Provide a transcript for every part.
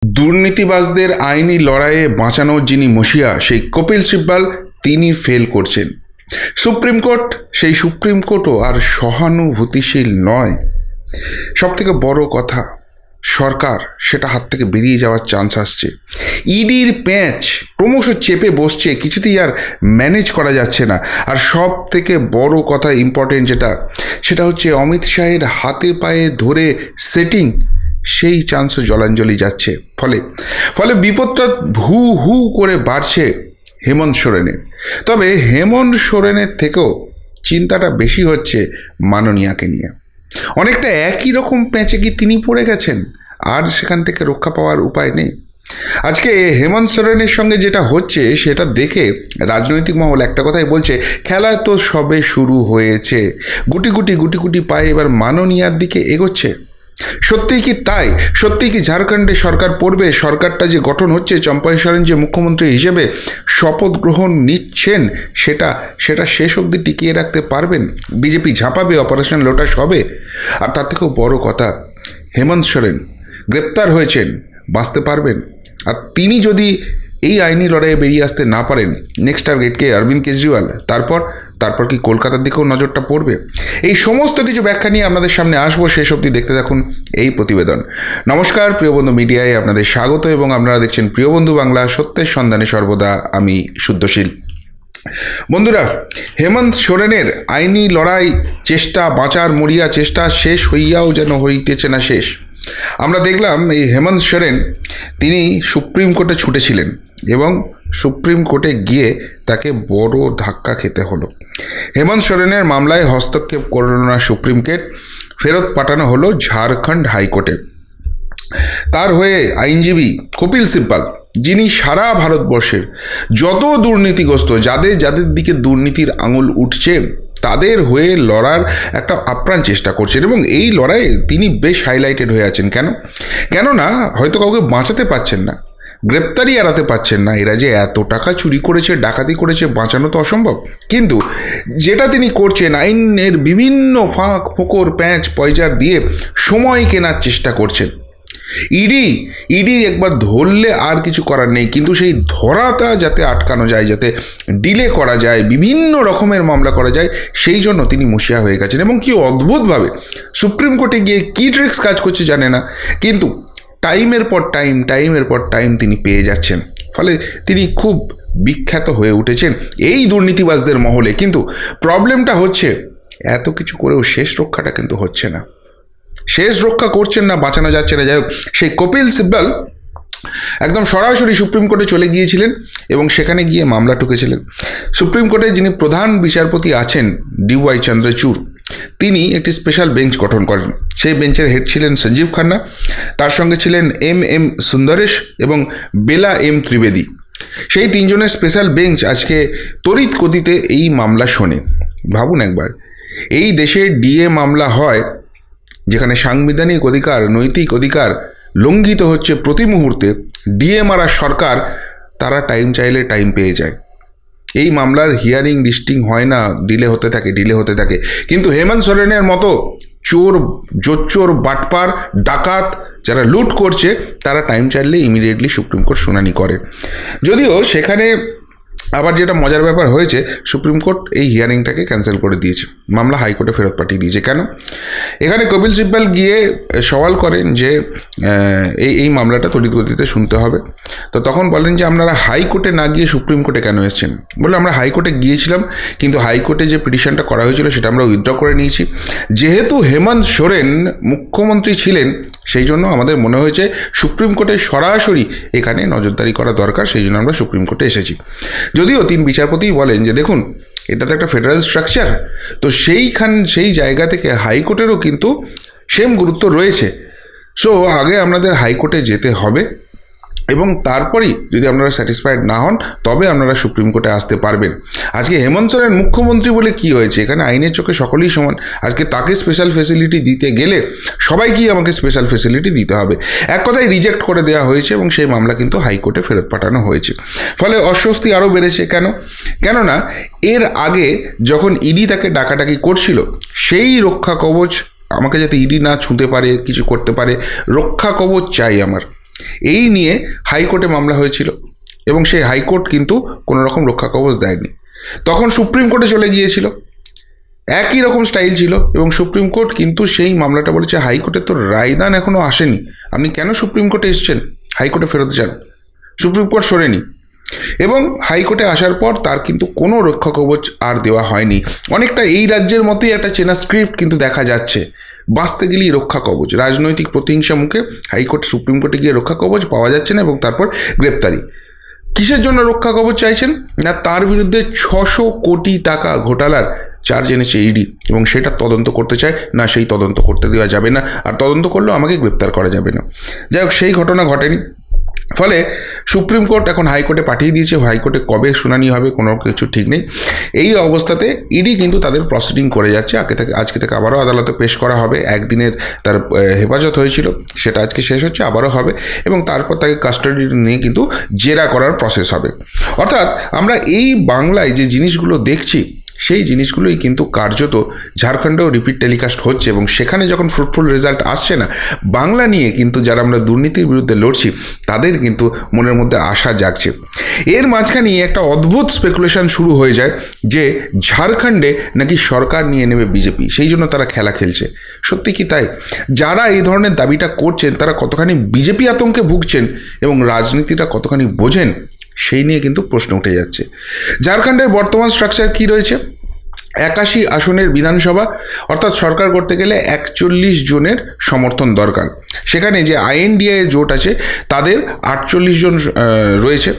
দুর্নীতিবাজদের আইনি লড়াইয়ে বাঁচানোর যিনি মসিয়া সেই কপিল সিব্বল তিনি ফেল করছেন। সুপ্রিম কোর্ট, সেই সুপ্রিম কোর্টও আর সহানুভূতিশীল নয়। সবথেকে বড় কথা, সরকার সেটা হাত থেকে বেরিয়ে যাওয়ার চান্স আসছে। ইডির প্যাঁচ ক্রমশ চেপে বসছে, কিছুতেই আর ম্যানেজ করা যাচ্ছে না। আর সব থেকে বড় কথা, ইম্পর্টেন্ট সেটা হচ্ছে অমিত শাহের হাতে পায়ে ধরে সেটিং, সেই চান্সও জলাঞ্জলি যাচ্ছে। ফলে বিপদটা হু হু করে বাড়ছে হেমন্ত সোরেনের। তবে হেমন্ত সোরেনের থেকেও চিন্তাটা বেশি হচ্ছে মাননীয়াকে নিয়ে। অনেকটা একই রকম প্যাঁচে কি তিনি পড়ে গেছেন, আর সেখান থেকে রক্ষা পাওয়ার উপায় নেই। আজকে হেমন্ত সোরেনের সঙ্গে যেটা হচ্ছে সেটা দেখে রাজনৈতিক মহল একটা কথাই বলছে, খেলা তো সবে শুরু হয়েছে। গুটি গুটি পায়ে এবার মাননীয়ার দিকে এগোচ্ছে। সত্যিই কি তাই? সত্যিই কি ঝাড়খণ্ডে সরকার পড়বে? সরকারটা যে গঠন হচ্ছে, চম্পাই সোরেন যে মুখ্যমন্ত্রী হিসেবে শপথ গ্রহণ নিচ্ছেন, সেটা শেষ অবধি টিকিয়ে রাখতে পারবেন? বিজেপি ঝাঁপাবে, অপারেশন লোটাস হবে? আর তার থেকেও বড় কথা, হেমন্ত সোরেন গ্রেপ্তার হয়েছেন, বাঁচতে পারবেন? আর তিনি যদি এই আইনি লড়াইয়ে বেরিয়ে আসতে না পারেন, নেক্সট টার্গেট কে? অরবিন্দ কেজরিওয়াল। তারপর কি কলকাতার দিকেও নজরটা পড়বে? এই সমস্ত কিছু ব্যাখ্যা নিয়ে আপনাদের সামনে আসবো। শেষ অবধি দেখতে থাকুন এই প্রতিবেদন। নমস্কার, প্রিয়বন্ধু মিডিয়ায় আপনাদের স্বাগত এবং আপনারা দেখছেন প্রিয়বন্ধু বাংলা, সত্যের সন্ধানে সর্বদা আমি শুদ্ধশীল। বন্ধুরা, হেমন্ত সোরেনের আইনি লড়াই চেষ্টা, বাঁচার মরিয়া চেষ্টা শেষ হইয়াও যেন হইতেছে না শেষ। আমরা দেখলাম এই হেমন্ত সোরেন তিনি সুপ্রিম কোর্টে ছুটেছিলেন এবং সুপ্রিম কোর্টে গিয়ে তাকে বড় ধাক্কা খেতে হলো। হেমন্ত সোরেনের মামলায় হস্তক্ষেপ করল না সুপ্রিম কোর্ট, ফেরত পাঠানো হলো ঝাড়খণ্ড হাইকোর্টে। তার হয়ে আইনজীবী কপিল সিব্বল, যিনি সারা ভারতবর্ষের যত দুর্নীতিগ্রস্ত, যাদের দিকে দুর্নীতির আঙুল উঠছে, তাদের হয়ে লড়ার একটা আপ্রাণ চেষ্টা করছেন এবং এই লড়াইয়ে তিনি বেশ হাইলাইটেড হয়ে আছেন। কেননা হয়তো কাউকে বাঁচাতে পারছেন না, গ্রেপ্তারি এড়াতে পারছেন না। এরা যে এত টাকা চুরি করেছে, ডাকাতি করেছে, বাঁচানো তো অসম্ভব। কিন্তু যেটা তিনি করছেন, আইনের বিভিন্ন ফাঁক ফোকর, প্যাঁচ পয়জার দিয়ে সময় কেনার চেষ্টা করছেন। ইডি একবার ধরলে আর কিছু করার নেই, কিন্তু সেই ধরাটা যাতে আটকানো যায়, যাতে ডিলে করা যায়, বিভিন্ন রকমের মামলা করা যায়, সেই জন্য তিনি মসিয়া হয়ে গেছেন। এবং কি অদ্ভুতভাবে সুপ্রিম কোর্টে গিয়ে কী ট্রিক্স কাজ করছে জানে না, কিন্তু টাইমের পর টাইম তিনি পেয়ে যাচ্ছেন। ফলে তিনি খুব বিখ্যাত হয়ে উঠেছেন এই দুর্নীতিবাজদের মহলে। কিন্তু প্রবলেমটা হচ্ছে, এত কিছু করেও শেষ রক্ষাটা কিন্তু হচ্ছে না। শেষ রক্ষা করছেন না, বাঁচানো যাচ্ছে না। যাই হোক, সেই কপিল সিব্বল একদম সরাসরি সুপ্রিম কোর্টে চলে গিয়েছিলেন এবং সেখানে গিয়ে মামলা ঠুকেছিলেন। সুপ্রিম কোর্টে যিনি প্রধান বিচারপতি আছেন, DY চন্দ্রচূড়, তিনি একটি স্পেশাল বেঞ্চ গঠন করেন। সেই বেঞ্চের হেড ছিলেন সঞ্জীব খান্না, তার সঙ্গে ছিলেন M সুন্দরেশ এবং বেলা M ত্রিবেদী। সেই তিনজনের স্পেশাল বেঞ্চ আজকে তড়িৎ গতিতে এই মামলা শোনে। ভাবুন একবার, এই দেশে DA মামলা হয় যেখানে সাংবিধানিক অধিকার, নৈতিক অধিকার লঙ্ঘিত হচ্ছে প্রতি মুহূর্তে, DA মারা সরকার তারা টাইম চাইলে টাইম পেয়ে যায়। এই মামলার হিয়ারিং লিস্টিং হয় না, ডিলে হতে থাকে। কিন্তু হেমন্ত সোরেনের মতো জোচ্চোর, বাটপার, ডাকাত যারা লুট করছে, তারা টাইম চাইলে ইমিডিয়েটলি সুপ্রিম কোর্ট শুনানি করে। যদিও সেখানে আবার যেটা মজার ব্যাপার হয়েছে, সুপ্রিম কোর্ট এই হিয়ারিংটাকে ক্যান্সেল করে দিয়েছে, মামলা হাইকোর্টে ফেরত পাঠিয়ে দিয়েছে। কেন? এখানে কপিল সিব্বল গিয়ে সওয়াল করেন যে এই মামলাটা তড়িৎ গতিতে শুনতে হবে। তো তখন বলেন যে আপনারা হাইকোর্টে না গিয়ে সুপ্রিম কোর্টে কেন এসেছেন? বলে আমরা হাইকোর্টে গিয়েছিলাম, কিন্তু হাইকোর্টে যে পিটিশনটা করা হয়েছিল সেটা আমরা উইথড্র করে নিয়েছি। যেহেতু হেমন্ত সোরেন মুখ্যমন্ত্রী ছিলেন, সেই জন্য আমাদের মনে হয়েছে সুপ্রিম কোর্টে সরাসরি এখানে নজরদারি করা দরকার, সেই জন্য আমরা সুপ্রিম কোর্টে এসেছি। যদিও 3 বিচারপতি বলেন যে দেখুন, এটা তো একটা ফেডারেল স্ট্রাকচার, তো সেই জায়গা থেকে হাইকোর্টেরও কিন্তু সেম গুরুত্ব রয়েছে। সো আগে আপনাদের হাইকোর্টে যেতে হবে এবং তারপরেই যদি আপনারা স্যাটিসফাইড না হন, তবে আপনারা সুপ্রিম কোর্টে আসতে পারবেন। আজকে হেমন্ত সোরেন মুখ্যমন্ত্রী বলে কি হয়েছে? এখানে আইনের চোখে সকলেই সমান। আজকে তাকে স্পেশাল ফেসিলিটি দিতে গেলে সবাইকেই আমাকে স্পেশাল ফেসিলিটি দিতে হবে, এক কথায় রিজেক্ট করে দেওয়া হয়েছে এবং সেই মামলা কিন্তু হাইকোর্টে ফেরত পাঠানো হয়েছে। ফলে অস্বস্তি আরও বেড়েছে। কেননা এর আগে যখন ইডি তাকে ডাকাডাকি করছিল, সেই রক্ষা কবচ, আমাকে যাতে ইডি না ছুঁতে পারে, কিছু করতে পারে, রক্ষা কবচ চাই আমার। এই নিয়ে হাইকোর্টে মামলা হয়েছিল এবং সেই হাইকোর্ট কিন্তু কোনো রকম রক্ষা কবচ দেয়নি। তখন সুপ্রিম কোর্টে চলে গিয়েছিল, একই রকম স্টাইল ছিল এবং সুপ্রিম কোর্ট কিন্তু সেই মামলাটা বলেছে হাইকোর্টে তো রায়দান এখনও আসেনি, আপনি কেন সুপ্রিম কোর্টে এসছেন, হাইকোর্টে ফেরত যান। সুপ্রিম কোর্ট সরেনি এবং হাইকোর্টে আসার পর তার কিন্তু কোনো রক্ষা কবচ আর দেওয়া হয়নি। অনেকটা এই রাজ্যের মতোই একটা চেনা স্ক্রিপ্ট কিন্তু দেখা যাচ্ছে, বাঁচতে গেলেই রক্ষা কবচ, রাজনৈতিক প্রতিহিংসা মুখে হাইকোর্ট সুপ্রিম কোর্টে গিয়ে রক্ষা কবচ পাওয়া যাচ্ছে না এবং তারপর গ্রেপ্তারি। কিসের জন্য রক্ষা কবচ চাইছেন না, তার বিরুদ্ধে 600 কোটি টাকা ঘোটালার চার্জ এনেছে ইডি এবং সেটা তদন্ত করতে চায় না, সেই তদন্ত করতে দেওয়া যাবে না, আর তদন্ত করলেও আমাকে গ্রেপ্তার করা যাবে না। যাই হোক, সেই ঘটনা ঘটেনি, ফলে সুপ্রিম কোর্ট এখন হাইকোর্টে পাঠিয়ে দিয়েছে। হাইকোর্টে কবে শুনানি হবে কোনো কিছু ঠিক নেই। এই অবস্থাতে ইডি কিন্তু তাদের প্রসিডিং করে যাচ্ছে। আজকে থেকে আবারও আদালতে পেশ করা হবে। একদিনের তার হেফাজত হয়েছিল, সেটা আজকে শেষ হচ্ছে, আবারও হবে এবং তারপর তাকে কাস্টাডি নিয়ে কিন্তু জেরা করার প্রসেস হবে। অর্থাৎ আমরা এই বাংলায় যে জিনিসগুলো দেখছি সেই জিনিসগুলোই কিন্তু কার্যত ঝাড়খণ্ডেও রিপিট টেলিকাস্ট হচ্ছে এবং সেখানে যখন ফ্রুটফুল রেজাল্ট আসছে না, বাংলা নিয়ে কিন্তু যারা আমরা দুর্নীতির বিরুদ্ধে লড়ছি তাদের কিন্তু মনের মধ্যে আশা জাগছে। এর মাঝখানে একটা অদ্ভুত স্পেকুলেশন শুরু হয়ে যায় যে ঝাড়খণ্ডে নাকি সরকার নিয়ে নেবে বিজেপি, সেই জন্য তারা খেলা খেলছে। সত্যি কি তাই? যারা এই ধরনের দাবিটা করছেন তারা কতখানি বিজেপি আতঙ্কে ভুগছেন এবং রাজনীতিটা কতখানি বোঝেন সেই নিয়ে কিন্তু প্রশ্ন উঠে যাচ্ছে। ঝাড়খণ্ডের বর্তমান স্ট্রাকচার কি রয়েছে? 81 আসনের বিধানসভা, অর্থাৎ সরকার করতে গেলে 41 জনের সমর্থন দরকার। সেখানে যে আইএনডিএ জোট আছে তাদের 48 জন রয়েছে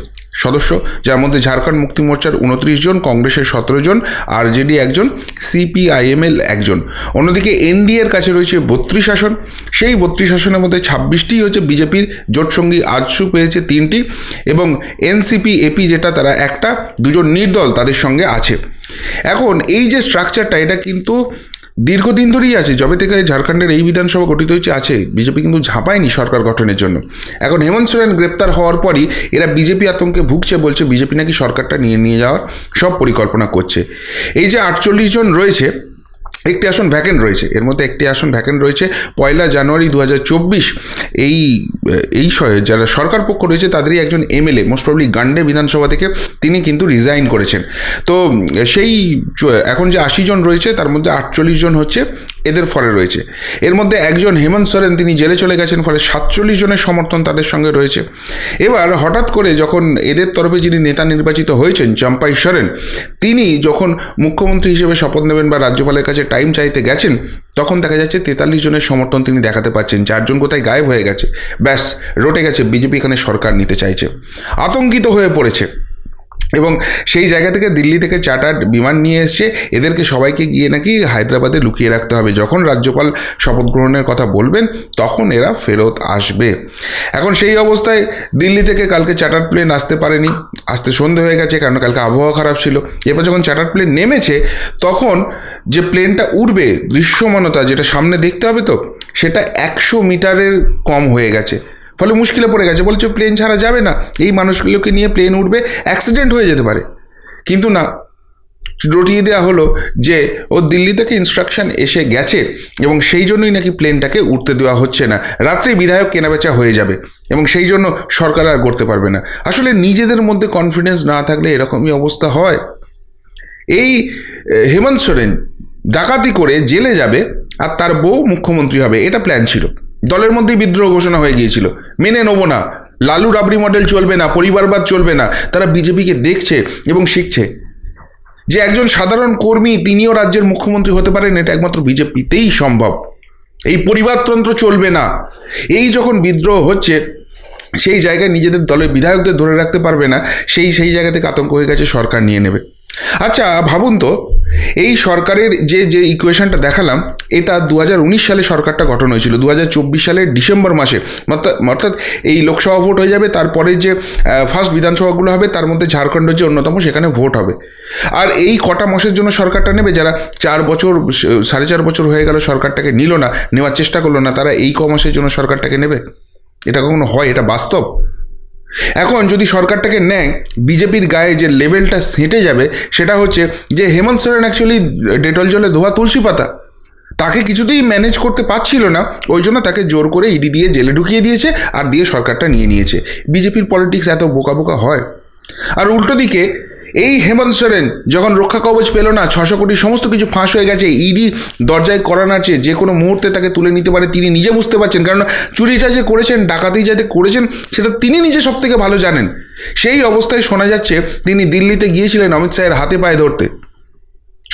সদস্য, যার মধ্যে ঝাড়খণ্ড মুক্তি মোর্চার 29 জন, কংগ্রেসের 17 জন, আরজেডি একজন, সিপিআইএমএল একজন। অন্যদিকে এনডিএর কাছে রয়েছে 32 আসন। সেই 32 আসনের মধ্যে 26টি হচ্ছে বিজেপির জোটসঙ্গী, আজসু পেয়েছে 3টি এবং এনসিপি এপি যেটা তারা একটা, 2 জন নির্দল তাদের সঙ্গে আছে। এখন এই যে স্ট্রাকচারটা এটা কিন্তু দীর্ঘদিন ধরেই আছে, যবে থেকে ঝাড়খণ্ডের এই বিধানসভা গঠিত হয়েছে আছে। বিজেপি কিন্তু ঝাঁপায়নি সরকার গঠনের জন্য। এখন হেমন্ত সোরেন গ্রেপ্তার হওয়ার পরই এরা বিজেপি আতঙ্কে ভুগছে, বলছে বিজেপি নাকি সরকারটা নিয়ে যাওয়ার সব পরিকল্পনা করছে। এই যে 48 জন রয়েছে, একটি আসন ভ্যাকেন্ট রয়েছে, এর মধ্যে একটি আসন ভ্যাকেন্ট রয়েছে 1 জানুয়ারি 2024। এই যারা সরকার পক্ষ রয়েছে তাদেরই একজন এমএলএ, মোস্ট প্রবলি গান্ডে বিধানসভা থেকে, তিনি কিন্তু রিজাইন করেছেন। তো সেই এখন যে 80 জন রয়েছে তার মধ্যে 48 জন হচ্ছে এদের ফলে রয়েছে। এর মধ্যে একজন হেমন্ত সোরেন, তিনি জেলে চলে গেছেন, ফলে 47 জনের সমর্থন তাদের সঙ্গে রয়েছে। এবার হঠাৎ করে যখন এদের তরফে যিনি নেতা নির্বাচিত হয়েছেন চম্পাই সোরেন, তিনি যখন মুখ্যমন্ত্রী হিসেবে শপথ নেবেন বা রাজ্যপালের কাছে টাইম চাইতে গেছেন, তখন দেখা যাচ্ছে 43 জনের সমর্থন তিনি দেখাতে পারছেন, 4 জন কোথায় গায়েব হয়ে গেছে। ব্যাস, রটে গেছে, বিজেপি এখানে সরকার নিতে চাইছে, আতঙ্কিত হয়ে পড়েছে। এবং সেই জায়গা থেকে দিল্লি থেকে চার্টার্ড বিমান নিয়ে এসছে, এদেরকে সবাইকে গিয়ে নাকি হায়দ্রাবাদে লুকিয়ে রাখতে হবে, যখন রাজ্যপাল শপথ গ্রহণের কথা বলবেন তখন এরা ফেরত আসবে। এখন সেই অবস্থায় দিল্লি থেকে কালকে চার্টার্ড প্লেন আসতে পারেনি, আসতে সন্ধে হয়ে গেছে, কারণ কালকে আবহাওয়া খারাপ ছিল। এরপর যখন চার্টার্ড প্লেন নেমেছে তখন যে প্লেনটা উঠবে, দৃশ্যমানতা যেটা সামনে দেখতে হবে, তো সেটা 100 মিটারের কম হয়ে গেছে, ফলে মুশকিলে পড়ে গেছে। বলছে প্লেন ছাড়া যাবে না, এই মানুষগুলোকে নিয়ে প্লেন উঠবে, অ্যাক্সিডেন্ট হয়ে যেতে পারে। কিন্তু না, রটিয়ে দেওয়া হলো যে ও দিল্লি থেকে ইনস্ট্রাকশন এসে গেছে এবং সেই জন্যই নাকি প্লেনটাকে উঠতে দেওয়া হচ্ছে না, রাত্রে বিধায়ক কেনাবেচা হয়ে যাবে এবং সেই জন্য সরকার আর করতে পারবে না। আসলে নিজেদের মধ্যে কনফিডেন্স না থাকলে এরকমই অবস্থা হয়। এই হেমন্ত সোরেন ডাকাতি করে জেলে যাবে আর তার বউ মুখ্যমন্ত্রী হবে, এটা প্ল্যান ছিল। দলের মধ্যেই বিদ্রোহ ঘোষণা হয়ে গিয়েছিল, মেনে নেবো না, লালু রাবড়ি মডেল চলবে না, পরিবারবাদ চলবে না। তারা বিজেপিকে দেখছে এবং শিখছে যে একজন সাধারণ কর্মী তিনিও রাজ্যের মুখ্যমন্ত্রী হতে পারেন, এটা একমাত্র বিজেপিতেই সম্ভব। এই পরিবারতন্ত্র চলবে না। এই যখন বিদ্রোহ হচ্ছে সেই জায়গায় নিজেদের দলের বিধায়কদের ধরে রাখতে পারবে না, সেই জায়গা থেকে আতঙ্ক হয়ে গেছে সরকার নিয়ে নেবে। আচ্ছা ভাবুন তো, এই সরকারের যে ইকুয়েশনটা দেখালাম, এটা 2019 সালে সরকারটা গঠন হয়েছিল, 2024 সালের ডিসেম্বর মাসে, অর্থাৎ এই লোকসভা ভোট হয়ে যাবে, তারপরে যে ফার্স্ট বিধানসভাগুলো হবে তার মধ্যে ঝাড়খণ্ড হচ্ছে অন্যতম, সেখানে ভোট হবে। আর এই কটা মাসের জন্য সরকারটা নেবে, যারা 4 বছর 4.5 বছর হয়ে গেল সরকারটাকে নিল না, নেওয়ার চেষ্টা করলো না, তারা এই মাসের জন্য সরকারটাকে নেবে? এটা কখনো হয়? এটা বাস্তব। এখন যদি সরকারটাকে নেয়, বিজেপির গায়ে যে লেভেলটা সেঁটে যাবে সেটা হচ্ছে যে হেমন্ত সোরেন অ্যাকচুয়ালি ডেটল জলে ধোয়া তুলসী পাতা, তাকে কিছুতেই ম্যানেজ করতে পারছিল না, ওই জন্য তাকে জোর করে ইডি দিয়ে জেলে ঢুকিয়ে দিয়েছে আর দিয়ে সরকারটা নিয়ে নিয়েছে। বিজেপির পলিটিক্স এত বোকা বোকা হয়? আর উল্টো দিকে এই হেমন্ত সোরেন যখন রক্ষা কবচ পেল না, 600 কোটি সমস্ত কিছু ফাঁস হয়ে গেছে, ইডি দরজায় করা নাড়ছে, যে কোনো মুহূর্তে তাকে তুলে নিতে পারে, তিনি নিজে বুঝতে পারছেন। কারণ চুরিটা যে করেছেন, ডাকাতি যাতে করেছেন, সেটা তিনি নিজে সব থেকে ভালো জানেন। সেই অবস্থায় শোনা যাচ্ছে তিনি দিল্লিতে গিয়েছিলেন অমিত শাহের হাতে পায়ে ধরতে।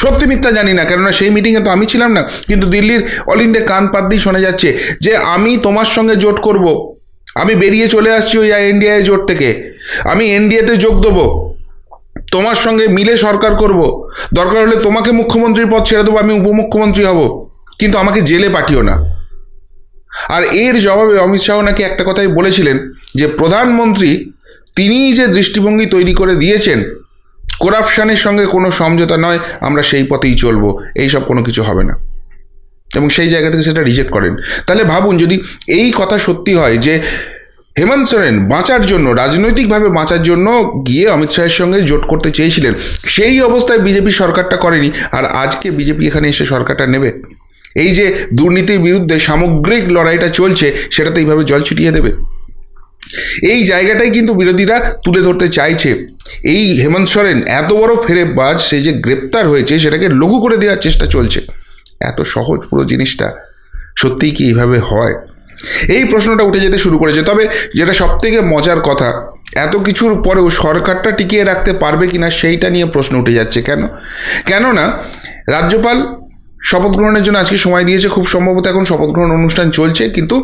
সত্যি মিথ্যা জানি না, কেননা সেই মিটিংয়ে তো আমি ছিলাম না, কিন্তু দিল্লির অলিন্দে কান পাত দিয়ে শোনা যাচ্ছে যে আমি তোমার সঙ্গে জোট করব, আমি বেরিয়ে চলে আসছি ওই এনডিএ জোট থেকে, আমি এনডিএতে যোগ দেবো, তোমার সঙ্গে মিলে সরকার করব, দরকার হলে তোমাকে মুখ্যমন্ত্রীর পদ ছেড়ে দেবো, আমি উপমুখ্যমন্ত্রী হব, কিন্তু আমাকে জেলে পাঠিও না। আর এর জবাবে অমিত শাহ নাকি একটা কথাই বলেছিলেন যে প্রধানমন্ত্রী তিনিই যে দৃষ্টিভঙ্গি তৈরি করে দিয়েছেন, করাপশানের সঙ্গে কোনো সমঝোতা নয়, আমরা সেই পথেই চলবো, এইসব কোনো কিছু হবে না, এবং সেই জায়গা থেকে সেটা রিজেক্ট করেন। তাহলে ভাবুন, যদি এই কথা সত্যি হয় যে হেমন্ত সোরেন বাঁচার জন্য, রাজনৈতিকভাবে বাঁচার জন্য গিয়ে অমিত শাহের সঙ্গে জোট করতে চেয়েছিলেন, সেই অবস্থায় বিজেপি সরকারটা করেনি, আর আজকে বিজেপি এখানে এসে সরকারটা নেবে, এই যে দুর্নীতির বিরুদ্ধে সামগ্রিক লড়াইটা চলছে, সেটাতে এইভাবে জল ছিটিয়ে দেবে? এই জায়গাটাই কিন্তু বিরোধীরা তুলে ধরতে চাইছে। এই হেমন্ত সোরেন এত বড় ফেরেববাজ, সে যে গ্রেপ্তার হয়েছে সেটাকে লঘু করে দেওয়ার চেষ্টা চলছে। এত সহজ পুরো জিনিসটা, সত্যিই কি এইভাবে হয়? এই প্রশ্নটা উঠে যেতে শুরু করেছে। তবে যেটা সবথেকে মজার কথা, এত কিছুর পরেও সরকারটা টিকিয়ে রাখতে পারবে কিনা সেইটা নিয়ে প্রশ্ন উঠে যাচ্ছে। কেননা রাজ্যপাল শপথ গ্রহণের জন্য আজকে সময় দিয়েছে, খুব সম্ভবত এখন শপথ গ্রহণ অনুষ্ঠান চলছে, কিন্তু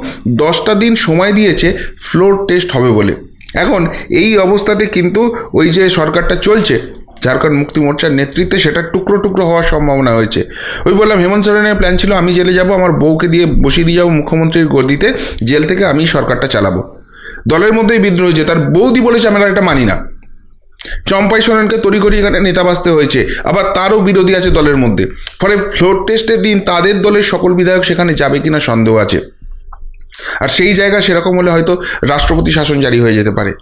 10টা দিন সময় দিয়েছে ফ্লোর টেস্ট হবে বলে। এখন এই অবস্থাতে কিন্তু ওই যে সরকারটা চলছে ঝাড়খণ্ড মুক্তি মোর্চার নেতৃত্বে, সেটা টুকরো টুকরো হওয়ার সম্ভাবনা হয়েছে। ওই বললাম, হেমন্ত সোরেনের প্ল্যান ছিল আমি জেলে যাব, আমার বউকে দিয়ে বসিয়ে দিয়ে যাবো মুখ্যমন্ত্রীর গদিতে, জেল থেকে আমি সরকারটা চালাবো। দলের মধ্যেই বিদ্রোহ হয়েছে, তার বৌদি বলেছে আমরা এটা মানি না, চম্পাই সোরেনকে তড়িঘড়ি এখানে নেতা বাঁচতে হয়েছে, আবার তারও বিরোধী আছে দলের মধ্যে। ফলে ফ্লোর টেস্টের দিন তাদের দলের সকল বিধায়ক সেখানে যাবে কিনা সন্দেহ আছে। আর সেই জায়গা সেরকম হলে হয়তো রাষ্ট্রপতি শাসন জারি হয়ে যেতে পারে।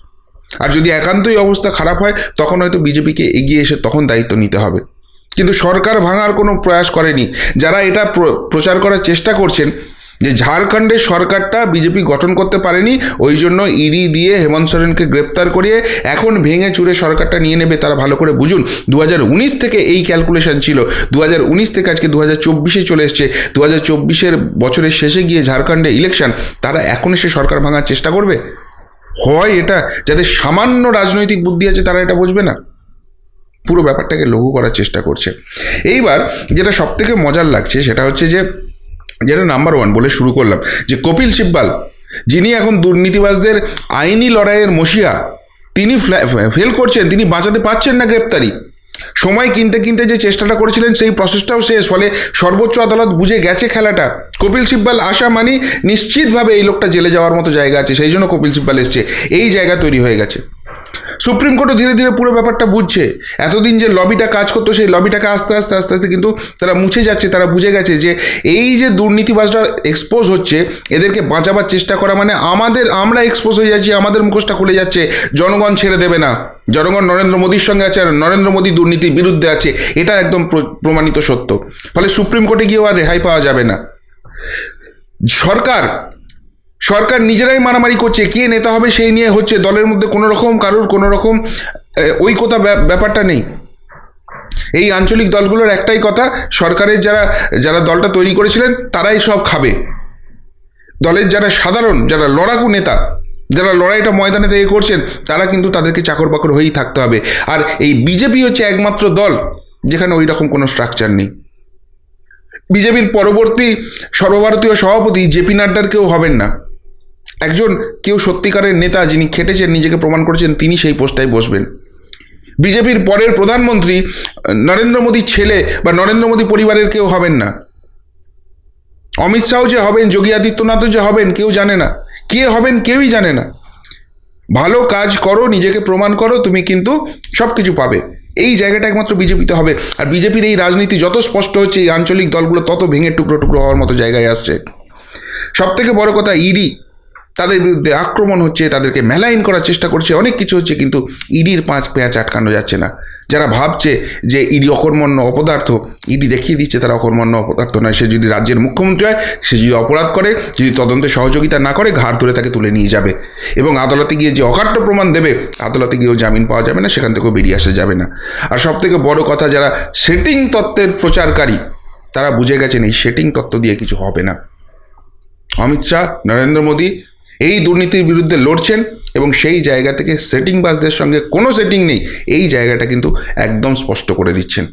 আর যদি একান্তই অবস্থা খারাপ হয়, তখন হয়তো বিজেপিকে এগিয়ে এসে তখন দায়িত্ব নিতে হবে। কিন্তু সরকার ভাঙার কোনো প্রয়াস করেনি। যারা এটা প্রচার করার চেষ্টা করছেন যে ঝাড়খণ্ডের সরকারটা বিজেপি গঠন করতে পারেনি, ওই জন্য ইডি দিয়ে হেমন্ত সোরেনকে গ্রেপ্তার করিয়ে এখন ভেঙে চুরে সরকারটা নিয়ে নেবে, তারা ভালো করে বুঝুন। 2019 থেকে এই ক্যালকুলেশন ছিল, 2019 থেকে আজকে 2024-এ চলে এসছে। 2024-এর বছরের শেষে গিয়ে ঝাড়খণ্ডে ইলেকশন, তারা এখন এসে সরকার ভাঙার চেষ্টা করবে? হয় এটা যাদের সামান্য রাজনৈতিক বুদ্ধি আছে তারা এটা বুঝবে না, পুরো ব্যাপারটাকে লঘু করার চেষ্টা করছে। এইবার যেটা সবথেকে মজার লাগছে সেটা হচ্ছে যে, যেটা নাম্বার 1 বলে শুরু করলাম, যে কপিল সিব্বাল যিনি এখন দুর্নীতিবাজদের আইনি লড়াইয়ের মসিয়া, তিনি ফেল করছেন, তিনি বাঁচাতে পারছেন না গ্রেপ্তারি। সময় কিনতে কিনতে যে চেষ্টাটা করেছিলেন সেই প্রসেসটাও শেষ, ফলে সর্বোচ্চ আদালত বুঝে গেছে খেলাটা। কপিল সিব্বাল আসা মানে নিশ্চিতভাবে এই লোকটা জেলে যাওয়ার মতো জায়গা আছে, সেই জন্য কপিল সিব্বাল এসছে, এই জায়গা তৈরি হয়ে গেছে। সুপ্রিম কোর্টও ধীরে ধীরে পুরো ব্যাপারটা বুঝছে। এতদিন যে লবিটা কাজ করতো, সেই লবিটাকে আস্তে আস্তে আস্তে আস্তে কিন্তু তারা মুছে যাচ্ছে। তারা বুঝে গেছে যে এই যে দুর্নীতিবাজরা এক্সপোজ হচ্ছে, এদেরকে বাঁচাবার চেষ্টা করা মানে আমরা এক্সপোজ হয়ে যাচ্ছি, আমাদের মুখোশটা খুলে যাচ্ছে, জনগণ ছেড়ে দেবে না। জনগণ নরেন্দ্র মোদীর সঙ্গে আছে, আর নরেন্দ্র মোদী দুর্নীতির বিরুদ্ধে আছে, এটা একদম প্রমাণিত সত্য। ফলে সুপ্রিম কোর্টে গিয়েও আর রেহাই পাওয়া যাবে না। সরকার নিজেরাই মারামারি করছে, কে নেতা হবে সেই নিয়ে হচ্ছে, দলের মধ্যে কারোর কোনো রকম ঐক্যতা ব্যাপারটা নেই। এই আঞ্চলিক দলগুলোর একটাই কথা, সরকারের যারা দলটা তৈরি করেছিলেন তারাই সব খাবে। দলের যারা লড়াকু নেতা, যারা লড়াইটা ময়দানে থেকে করছেন, তারা কিন্তু তাদেরকে চাকর বাকর হয়েই থাকতে হবে। আর এই বিজেপি হচ্ছে একমাত্র দল যেখানে ওই রকম কোনো স্ট্রাকচার নেই। বিজেপির পরবর্তী সর্বভারতীয় সভাপতি জেপি নাড্ডার কেউ হবেন না। কেউ সত্যিকারের নেতা যিনি খেটেছেন, নিজেকে প্রমাণ করেছেন, তিনি সেই পোস্টটায় বসবেন। বিজেপির পরের প্রধানমন্ত্রী নরেন্দ্র মোদীর ছেলে বা নরেন্দ্র মোদী পরিবারের কেউ হবেন না। অমিত শাহ যে হবেন, যোগী আদিত্যনাথও যে হবেন, কেউ জানে না। কে হবেন কেউই জানে না। ভালো কাজ করো, নিজেকে প্রমাণ করো, তুমি কিন্তু সব কিছু পাবে। এই জায়গাটা একমাত্র বিজেপিতে হবে। আর বিজেপির এই রাজনীতি যত স্পষ্ট হচ্ছে, এই আঞ্চলিক দলগুলো তত ভেঙে টুকরো টুকরো হওয়ার মতো জায়গায় আসছে। সব থেকে বড় কথা, ইডি তাদের বিরুদ্ধে আক্রমণ হচ্ছে, তাদেরকে মেলাইন করার চেষ্টা করছে, অনেক কিছু হচ্ছে, কিন্তু ইডির পেঁচ আটকানো যাচ্ছে না। যারা ভাবছে যে ইডি অকর্মণ্য অপদার্থ, ইডি দেখিয়ে দিচ্ছে তারা অকর্মণ্য অপদার্থ নয়। সে যদি রাজ্যের মুখ্যমন্ত্রী হয়, সে যদি অপরাধ করে, যদি তদন্তে সহযোগিতা না করে, ঘাড় ধরে তাকে তুলে নিয়ে যাবে এবং আদালতে গিয়ে যে অকাট্য প্রমাণ দেবে, আদালতে গিয়েও জামিন পাওয়া যাবে না, সেখান থেকেও বেরিয়ে আসা যাবে না। আর সবথেকে বড় কথা, যারা সেটিং তত্ত্বের প্রচারকারী, তারা বুঝে গেছেন এই সেটিং তত্ত্ব দিয়ে কিছু হবে না। অমিত শাহ, নরেন্দ্র মোদী এই দুর্নীতির বিরুদ্ধে লড়ছেন এবং সেই জায়গা থেকে সেটিংবাজদের সঙ্গে কোনো সেটিং নেই, এই জায়গাটা কিন্তু একদম স্পষ্ট করে দিচ্ছেন।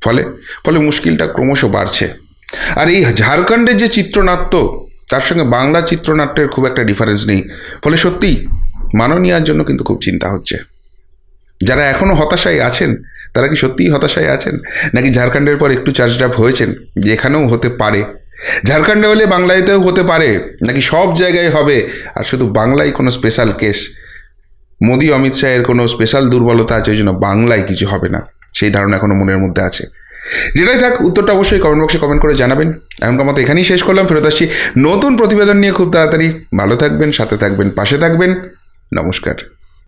ফলে ফলে মুশকিলটা ক্রমশ বাড়ছে। আর এই ঝাড়খণ্ডের যে চিত্রনাট্য, তার সঙ্গে বাংলা চিত্রনাট্যের খুব একটা ডিফারেন্স নেই। ফলে সত্যিই মাননীয়ার জন্য কিন্তু খুব চিন্তা হচ্ছে। যারা এখনও হতাশায় আছেন, তারা কি সত্যিই হতাশায় আছেন, নাকি ঝাড়খণ্ডের পর একটু চার্জড আপ হয়েছেন যে এখানেও হতে পারে, ঝাড়খণ্ডে হলে বাংলাতেও হতে পারে, নাকি সব জায়গায় হবে আর শুধু বাংলায় কোনো স্পেশাল কেস, মোদি অমিত শাহের কোনো স্পেশাল দুর্বলতা আছে, ওই জন্য বাংলায় কিছু হবে না, সেই ধারণা এখনও মনের মধ্যে আছে। যেটাই থাক, উত্তরটা অবশ্যই কমেন্ট বক্সে কমেন্ট করে জানাবেন। এখনকার মতো এখানেই শেষ করলাম, ফেরত আসছি নতুন প্রতিবেদন নিয়ে খুব তাড়াতাড়ি। ভালো থাকবেন, সাথে থাকবেন, পাশে থাকবেন। নমস্কার।